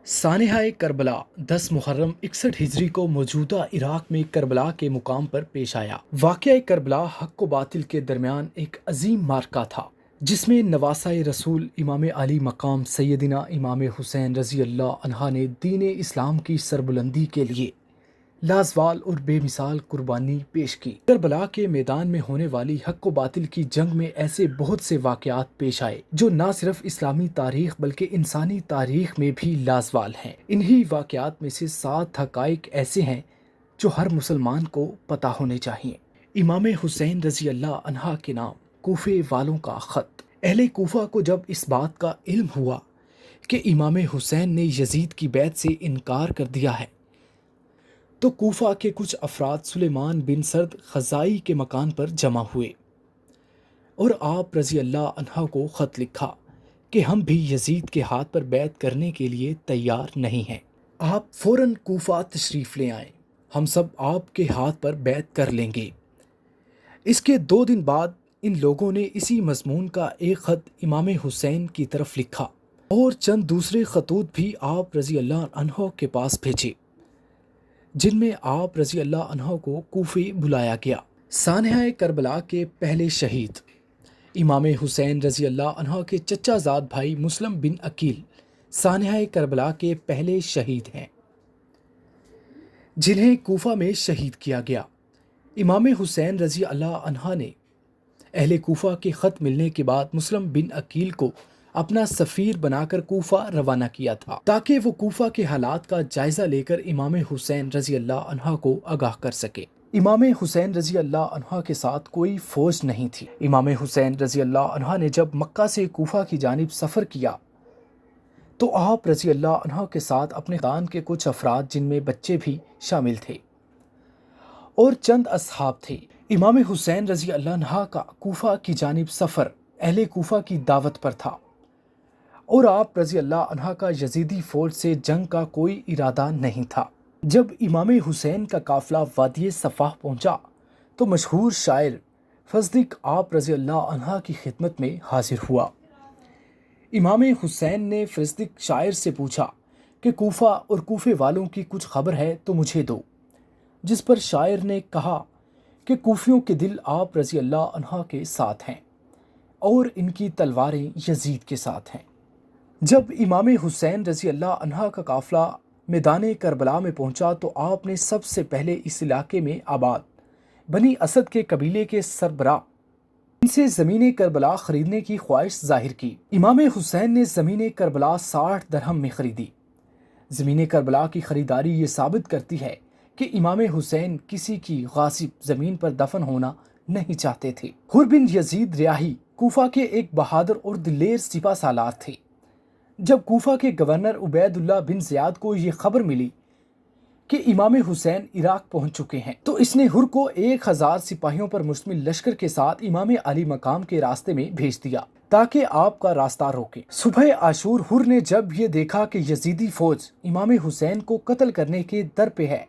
سانحہ کربلا 10 محرم 61 ہجری کو موجودہ عراق میں کربلا کے مقام پر پیش آیا۔ واقعہ کربلا حق و باطل کے درمیان ایک عظیم معرکہ تھا، جس میں نواسۂ رسول امام علی مقام سیدنا امام حسین رضی اللہ عنہ نے دین اسلام کی سربلندی کے لیے لازوال اور بے مثال قربانی پیش کی۔ کربلا کے میدان میں ہونے والی حق و باطل کی جنگ میں ایسے بہت سے واقعات پیش آئے جو نہ صرف اسلامی تاریخ بلکہ انسانی تاریخ میں بھی لازوال ہیں۔ انہی واقعات میں سے 7 حقائق ایسے ہیں جو ہر مسلمان کو پتہ ہونے چاہیے۔ امام حسین رضی اللہ عنہ کے نام کوفے والوں کا خط۔ اہل کوفہ کو جب اس بات کا علم ہوا کہ امام حسین نے یزید کی بیعت سے انکار کر دیا ہے، تو کوفہ کے کچھ افراد سلیمان بن سرد خزائی کے مکان پر جمع ہوئے اور آپ رضی اللہ عنہ کو خط لکھا کہ ہم بھی یزید کے ہاتھ پر بیعت کرنے کے لیے تیار نہیں ہیں۔ آپ فوراً کوفہ تشریف لے آئیں، ہم سب آپ کے ہاتھ پر بیعت کر لیں گے۔ اس کے 2 دن بعد ان لوگوں نے اسی مضمون کا ایک خط امام حسین کی طرف لکھا اور چند دوسرے خطوط بھی آپ رضی اللہ عنہ کے پاس بھیجے، جن میں آپ رضی اللہ عنہ کو کوفے بلایا گیا۔ سانحہ کربلا کے پہلے شہید امام حسین رضی اللہ عنہ کے چچا زاد بھائی مسلم بن عقیل سانحہ کربلا کے پہلے شہید ہیں، جنہیں کوفہ میں شہید کیا گیا۔ امام حسین رضی اللہ عنہ نے اہل کوفہ کے خط ملنے کے بعد مسلم بن عقیل کو اپنا سفیر بنا کر کوفہ روانہ کیا تھا، تاکہ وہ کوفہ کے حالات کا جائزہ لے کر امام حسین رضی اللہ عنہ کو آگاہ کر سکے۔ امام حسین رضی اللہ عنہ کے ساتھ کوئی فوج نہیں تھی۔ امام حسین رضی اللہ عنہ نے جب مکہ سے کوفہ کی جانب سفر کیا تو آپ رضی اللہ عنہ کے ساتھ اپنے خاندان کے کچھ افراد، جن میں بچے بھی شامل تھے، اور چند اصحاب تھے۔ امام حسین رضی اللہ عنہ کا کوفہ کی جانب سفر اہل کوفہ کی دعوت پر تھا، اور آپ رضی اللہ عنہ کا یزیدی فوج سے جنگ کا کوئی ارادہ نہیں تھا۔ جب امام حسین کا قافلہ وادی صفا پہنچا تو مشہور شاعر فزدق آپ رضی اللہ عنہ کی خدمت میں حاضر ہوا۔ امام حسین نے فزدق شاعر سے پوچھا کہ کوفہ اور کوفے والوں کی کچھ خبر ہے تو مجھے دو، جس پر شاعر نے کہا کہ کوفیوں کے دل آپ رضی اللہ عنہ کے ساتھ ہیں اور ان کی تلواریں یزید کے ساتھ ہیں۔ جب امام حسین رضی اللہ عنہ کا قافلہ میدان کربلا میں پہنچا تو آپ نے سب سے پہلے اس علاقے میں آباد بنی اسد کے قبیلے کے سربراہ ان سے زمین کربلا خریدنے کی خواہش ظاہر کی۔ امام حسین نے زمین کربلا 60 درہم میں خریدی۔ زمین کربلا کی خریداری یہ ثابت کرتی ہے کہ امام حسین کسی کی غاصب زمین پر دفن ہونا نہیں چاہتے تھے۔ حر بن یزید ریاحی کوفہ کے ایک بہادر اور دلیر سپہ سالار تھے۔ جب کوفہ کے گورنر عبید اللہ بن زیاد کو یہ خبر ملی کہ امام حسین عراق پہنچ چکے ہیں تو اس نے حر کو 1000 سپاہیوں پر مشتمل لشکر کے ساتھ امام علی مقام کے راستے میں بھیج دیا تاکہ آپ کا راستہ روکے۔ صبح عاشور حر نے جب یہ دیکھا کہ یزیدی فوج امام حسین کو قتل کرنے کے در پہ ہے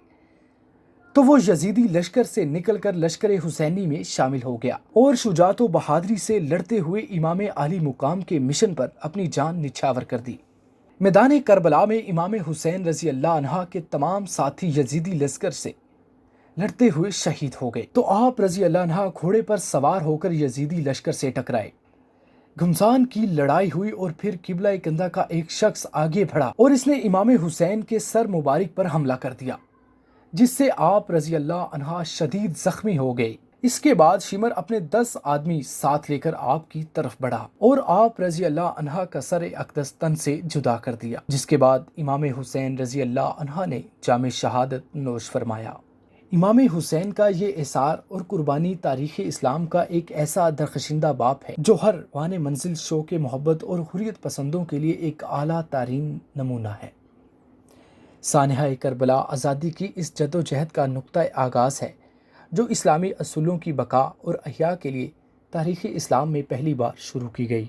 تو وہ یزیدی لشکر سے نکل کر لشکر حسینی میں شامل ہو گیا اور شجاعت و بہادری سے لڑتے ہوئے امام علی مقام کے مشن پر اپنی جان نچھاور کر دی۔ میدان کربلا میں امام حسین رضی اللہ عنہ کے تمام ساتھی یزیدی لشکر سے لڑتے ہوئے شہید ہو گئے تو آپ رضی اللہ عنہ گھوڑے پر سوار ہو کر یزیدی لشکر سے ٹکرائے۔ گھمسان کی لڑائی ہوئی اور پھر قبلہ کندہ کا ایک شخص آگے بڑھا اور اس نے امام حسین کے سر مبارک پر حملہ کر دیا، جس سے آپ رضی اللہ عنہ شدید زخمی ہو گئے۔ اس کے بعد شمر اپنے 10 آدمی ساتھ لے کر آپ کی طرف بڑھا اور آپ رضی اللہ عنہ کا سر اقدس تن سے جدا کر دیا، جس کے بعد امام حسین رضی اللہ عنہ نے جام شہادت نوش فرمایا۔ امام حسین کا یہ اثار اور قربانی تاریخ اسلام کا ایک ایسا درخشندہ باب ہے جو ہر وان منزل شوق محبت اور حریت پسندوں کے لیے ایک اعلیٰ ترین نمونہ ہے۔ سانحہ کربلا آزادی کی اس جدوجہد کا نقطہ آغاز ہے جو اسلامی اصولوں کی بقا اور احیاء کے لیے تاریخ اسلام میں پہلی بار شروع کی گئی۔